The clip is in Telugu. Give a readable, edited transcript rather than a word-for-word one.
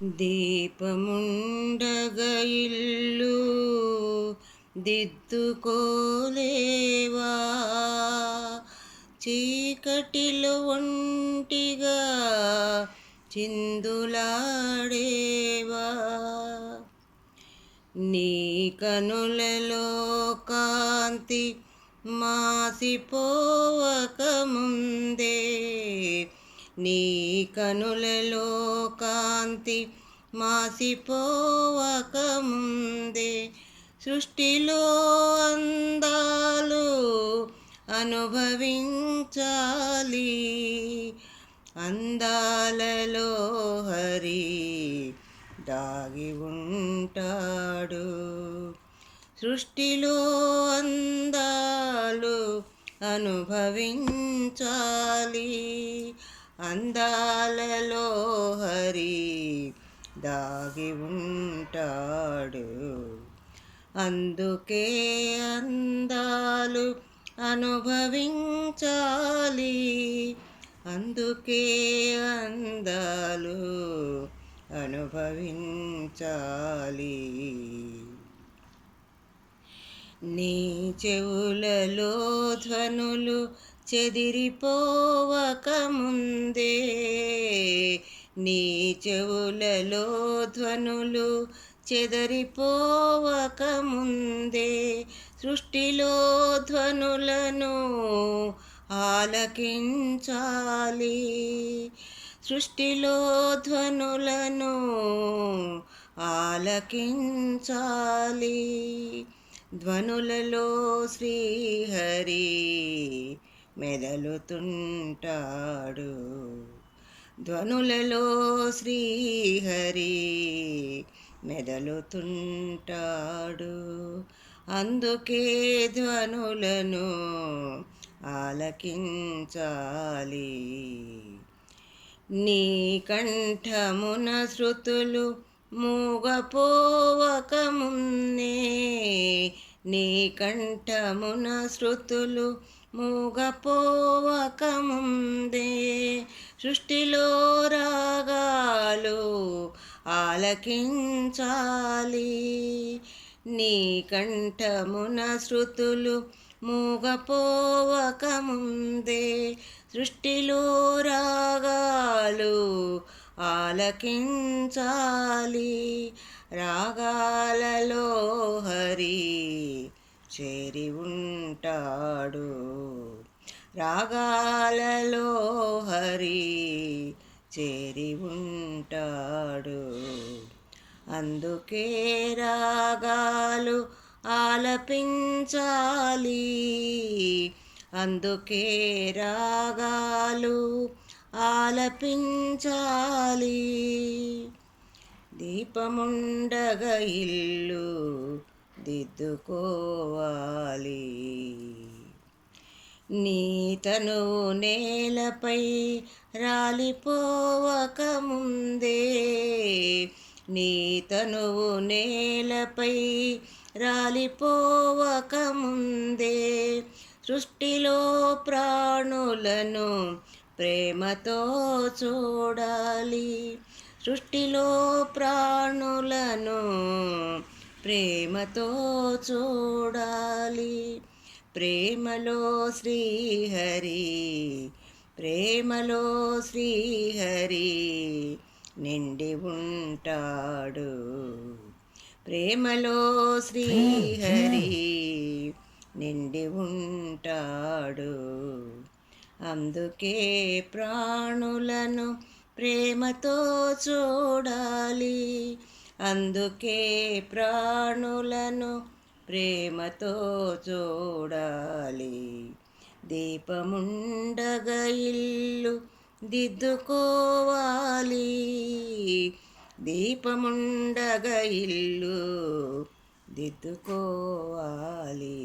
దీపముండగ ఇల్లు దిద్దుకోలేవా, చీకటిలో ఒంటిగా చిందులాడేవా, నీ కనులలో కాంతి మాసిపోవకముందే, నీ కనులలో కాంతి మాసిపోవకముందే, సృష్టిలో అందాలు అనుభవించాలి, అందాలలో హరి దాగి ఉంటాడు. సృష్టిలో అందాలు అనుభవించాలి, అందాలలో హరి దాగి ఉంటాడు. అందుకే అందాలు అనుభవించాలి, అందుకే అందాలు అనుభవించాలి. నీ చెవులలో ధ్వనులు చెదిరిపోవకముందే, నీ చెవులలో ధ్వనులు చెదరిపోవకముందే, సృష్టిలో ధ్వనులను ఆలకించాలి, సృష్టిలో ధ్వనులను ఆలకించాలి. ధ్వనులలో శ్రీహరి మెదలుతుంటాడు, ధ్వనులలో శ్రీహరి మెదలుతుంటాడు. అందుకే ధ్వనులను ఆలకించాలి. నీ కంఠమున శృతులు మూగపోవకమున్నే, నీ కంఠమున శృతులు మూగపోవకముందే, సృష్టిలో రాగాలు ఆలకించాలి, నీ కంఠమున శృతులు మూగపోవకముందే, సృష్టిలో రాగాలు ఆలకించాలి, రాగాలలో హరి చేరి ఉంటాడు, రాగాలలో హరి చేరి ఉంటాడు. అందుకే రాగాలు ఆలపించాలి, అందుకే రాగాలు ఆలపించాలి. దీపముండగ ఇల్లు దిద్దుకోవాలి, నీ తనువు నేలపై రాలిపోవకముందే, నీ తనువు నేలపై రాలిపోవకముందే, సృష్టిలో ప్రాణులను ప్రేమతో చూడాలి, సృష్టిలో ప్రాణులను ప్రేమతో చూడాలి. ప్రేమలో శ్రీహరి, ప్రేమలో శ్రీహరి నిండి ఉంటాడు, ప్రేమలో శ్రీహరి నిండి ఉంటాడు. అందుకే ప్రాణులను ప్రేమతో చూడాలి, అందుకే ప్రాణులను ప్రేమతో చూడాలి. దీపముండగ ఇల్లు దిద్దుకోవాలి, దీపముండగ ఇల్లు దిద్దుకోవాలి.